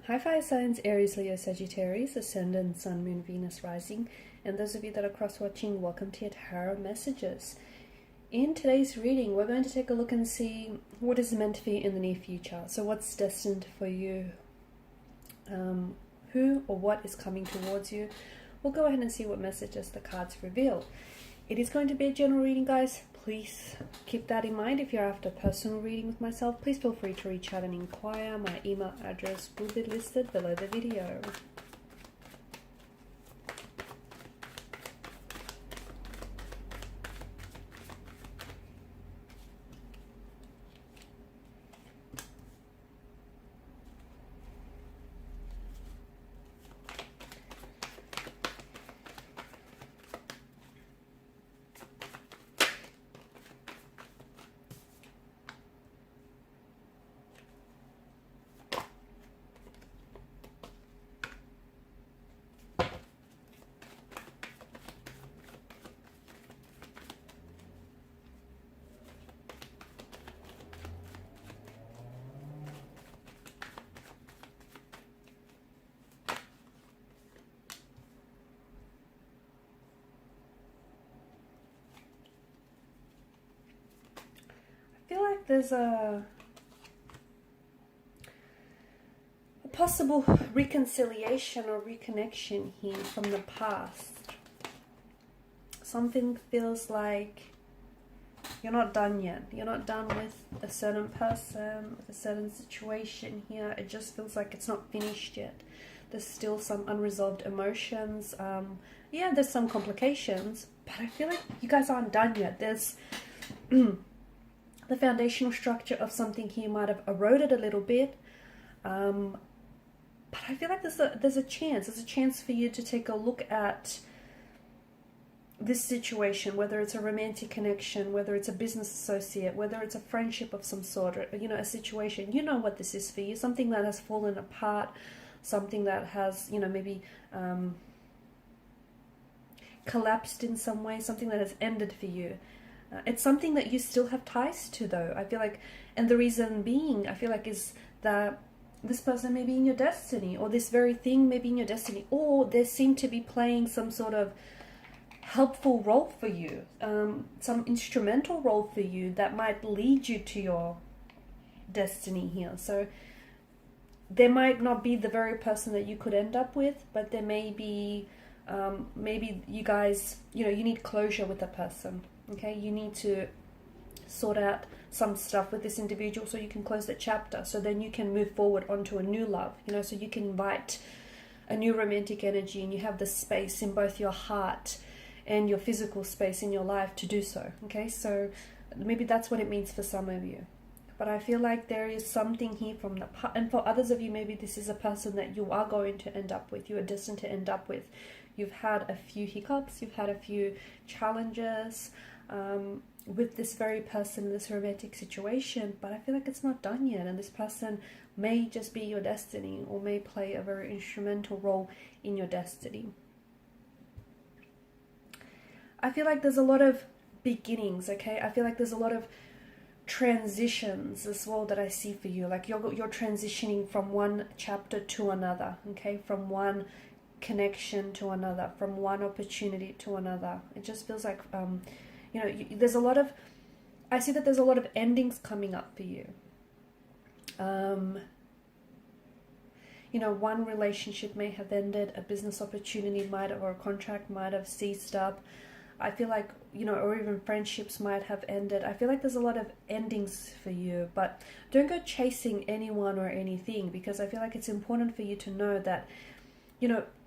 Hi fire signs, Aries, Leo, Sagittarius, Ascendant, Sun, Moon, Venus, Rising, and those of you that are cross-watching, welcome to your tarot messages. In today's reading, we're going to take a look and see what is meant for you in the near future. So what's destined for you? Who or what is coming towards you? We'll go ahead and see what messages the cards reveal. It is going to be a general reading, guys. Please keep that in mind. If you're after personal reading with myself, please feel free to reach out and inquire. My email address will be listed below the video. I feel like there's a possible reconciliation or reconnection here from the past. Something feels like you're not done yet. You're not done with a certain person, with a certain situation here. It just feels like it's not finished yet. There's still some unresolved emotions. Yeah, there's some complications, but I feel like you guys aren't done yet. There's the foundational structure of something here might have eroded a little bit, but I feel like there's a chance for you to take a look at this situation, whether it's a romantic connection, whether it's a business associate, whether it's a friendship of some sort, or a situation. You know what this is for you, something that has fallen apart, something that has maybe collapsed in some way, something that has ended for you. It's something that you still have ties to, though. I feel like, and the reason being, I feel like, is that this person may be in your destiny, or this very thing may be in your destiny, or they seem to be playing some sort of helpful role for you, some instrumental role for you that might lead you to your destiny here. So they might not be the very person that you could end up with, but there may be, maybe you guys, you need closure with a person. Okay, you need to sort out some stuff with this individual so you can close the chapter, so then you can move forward onto a new love, so you can invite a new romantic energy, and you have the space in both your heart and your physical space in your life to do so. Okay, so maybe that's what it means for some of you. But I feel like there is something here from the past, and for others of you, maybe this is a person that you are going to end up with, you are destined to end up with. You've had a few hiccups, you've had a few challenges with this very person in this romantic situation, but I feel like it's not done yet, and this person may just be your destiny, or may play a very instrumental role in your destiny. I feel like there's a lot of beginnings, okay? I feel like there's a lot of transitions as well that I see for you. Like you're transitioning from one chapter to another, okay? From one connection to another, from one opportunity to another. It just feels like there's a lot of, I see that there's a lot of endings coming up for you. One relationship may have ended, a business opportunity might have, or a contract might have ceased up. I feel like, or even friendships might have ended. I feel like there's a lot of endings for you, but don't go chasing anyone or anything, because I feel like it's important for you to know that,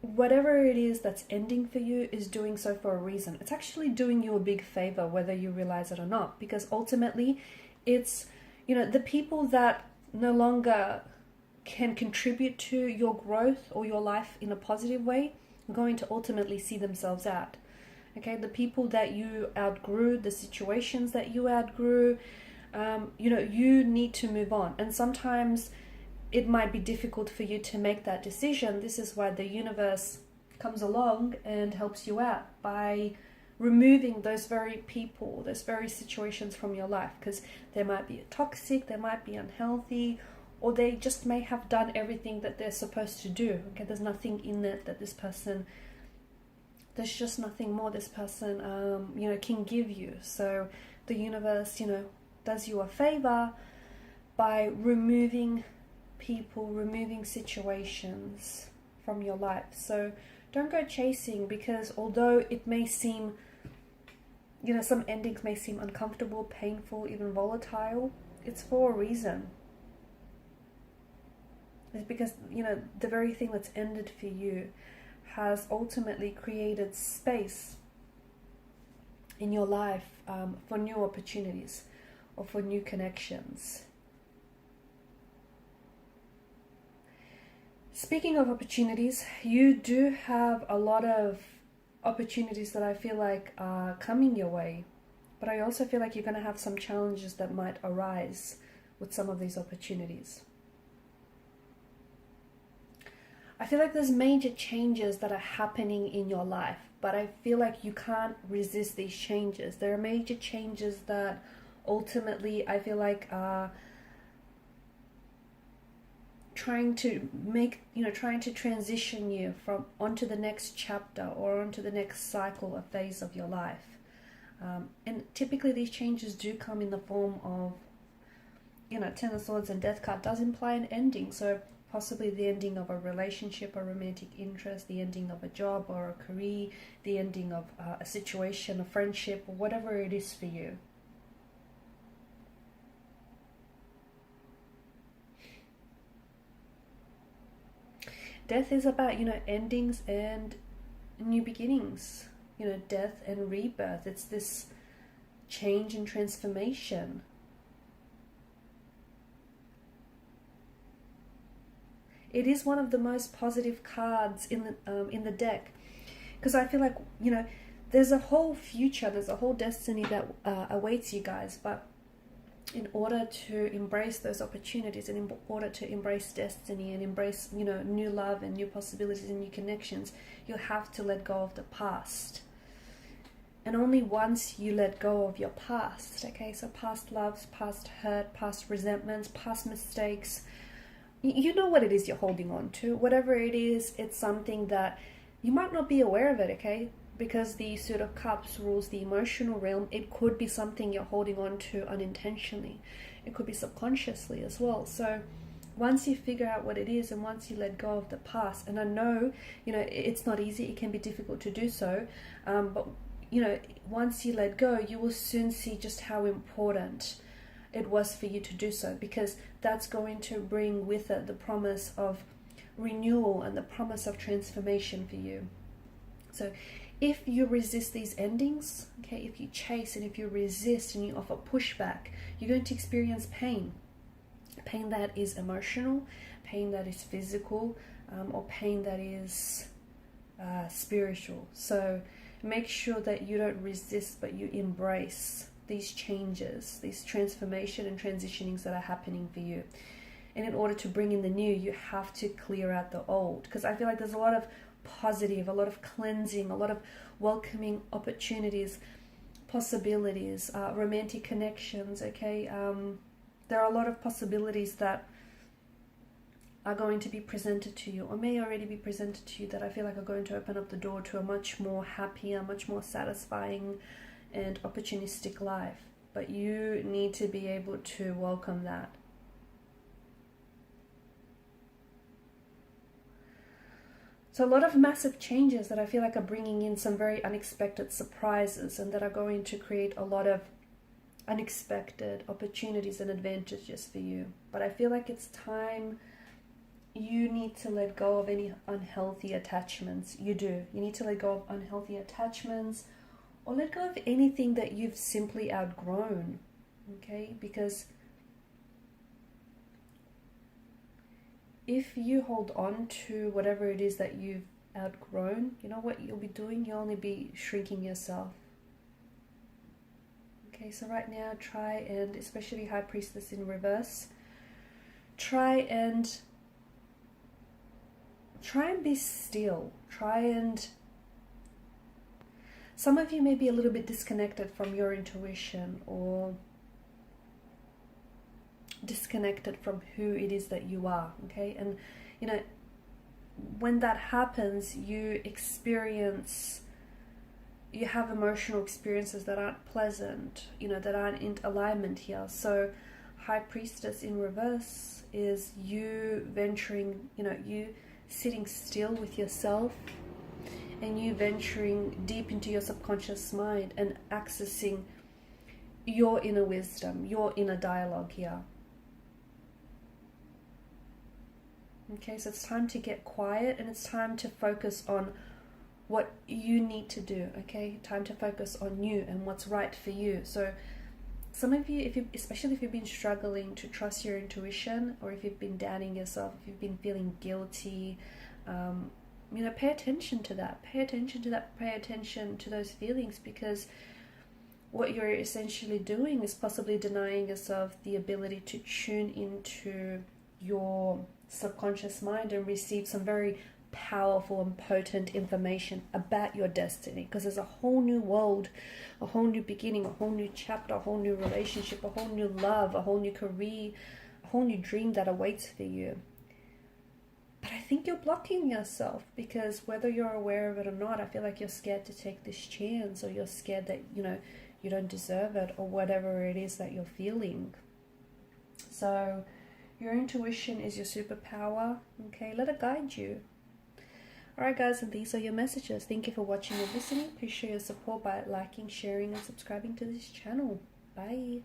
whatever it is that's ending for you is doing so for a reason. It's actually doing you a big favor, whether you realize it or not, because ultimately it's, the people that no longer can contribute to your growth or your life in a positive way are going to ultimately see themselves out. Okay, the people that you outgrew, the situations that you outgrew, you need to move on. And sometimes it might be difficult for you to make that decision. This is why the universe comes along and helps you out by removing those very people, those very situations from your life, because they might be toxic, they might be unhealthy, or they just may have done everything that they're supposed to do. Okay, there's nothing in it that this person, there's just nothing more this person, you know, can give you. So the universe, you know, does you a favor by removing people, removing situations from your life. So don't go chasing, because although it may seem, you know, some endings may seem uncomfortable, painful, even volatile, it's for a reason. It's because, you know, the very thing that's ended for you has ultimately created space in your life for new opportunities or for new connections. Speaking of opportunities, you do have a lot of opportunities that I feel like are coming your way, but I also feel like you're going to have some challenges that might arise with some of these opportunities. I feel like there's major changes that are happening in your life, but I feel like you can't resist these changes. There are major changes that ultimately I feel like are trying to make, you know, trying to transition you from onto the next chapter or onto the next cycle or phase of your life. And typically these changes do come in the form of, you know, Ten of Swords and Death card does imply an ending. So possibly the ending of a relationship, a romantic interest, the ending of a job or a career, the ending of a situation, a friendship, or whatever it is for you. Death is about, you know, endings and new beginnings, you know, death and rebirth. It's this change and transformation. It is one of the most positive cards in the deck, because I feel like, you know, there's a whole future, there's a whole destiny that awaits you guys, but in order to embrace those opportunities and in order to embrace destiny and embrace, you know, new love and new possibilities and new connections, you'll have to let go of the past. And only once you let go of your past, okay, so past loves, past hurt, past resentments, past mistakes, you know what it is you're holding on to. Whatever it is, it's something that you might not be aware of it, okay? Because the Suit of Cups rules the emotional realm. It could be something you're holding on to unintentionally. It could be subconsciously as well. So once you figure out what it is and once you let go of the past, and I know, you know, it's not easy, it can be difficult to do so, but, you know, once you let go, you will soon see just how important it was for you to do so, because that's going to bring with it the promise of renewal and the promise of transformation for you. So if you resist these endings, okay, if you chase and if you resist and you offer pushback, you're going to experience pain. Pain that is emotional, pain that is physical, or pain that is spiritual. So make sure that you don't resist, but you embrace these changes, these transformation and transitionings that are happening for you. And in order to bring in the new, you have to clear out the old, because I feel like there's a lot of positive, a lot of cleansing, a lot of welcoming opportunities, possibilities, romantic connections, okay? There are a lot of possibilities that are going to be presented to you, or may already be presented to you, that I feel like are going to open up the door to a much more happier, much more satisfying and opportunistic life. But you need to be able to welcome that. So a lot of massive changes that I feel like are bringing in some very unexpected surprises, and that are going to create a lot of unexpected opportunities and advantages for you. But I feel like it's time you need to let go of any unhealthy attachments. You do. You need to let go of unhealthy attachments, or let go of anything that you've simply outgrown, okay? Because if you hold on to whatever it is that you've outgrown, you know what you'll be doing? You'll only be shrinking yourself. Okay, so right now, try and, especially High Priestess in reverse, try and be still. Some of you may be a little bit disconnected from your intuition, or disconnected from who it is that you are, okay? And, you know, when that happens, you have emotional experiences that aren't pleasant, you know, that aren't in alignment here. So High Priestess in reverse is you venturing, you know, you sitting still with yourself, and you venturing deep into your subconscious mind and accessing your inner wisdom, your inner dialogue here. Okay, so it's time to get quiet, and it's time to focus on what you need to do, okay? Time to focus on you and what's right for you. So some of you, especially if you've been struggling to trust your intuition, or if you've been doubting yourself, if you've been feeling guilty, you know, pay attention to that. Pay attention to that. Pay attention to those feelings, because what you're essentially doing is possibly denying yourself the ability to tune into your subconscious mind and receive some very powerful and potent information about your destiny, because there's a whole new world, a whole new beginning, a whole new chapter, a whole new relationship, a whole new love, a whole new career, a whole new dream that awaits for you. But I think you're blocking yourself, because whether you're aware of it or not, I feel like you're scared to take this chance, or you're scared that, you know, you don't deserve it, or whatever it is that you're feeling. So your intuition is your superpower, okay? Let it guide you. Alright guys, and these are your messages. Thank you for watching and listening. Please show your support by liking, sharing, and subscribing to this channel. Bye.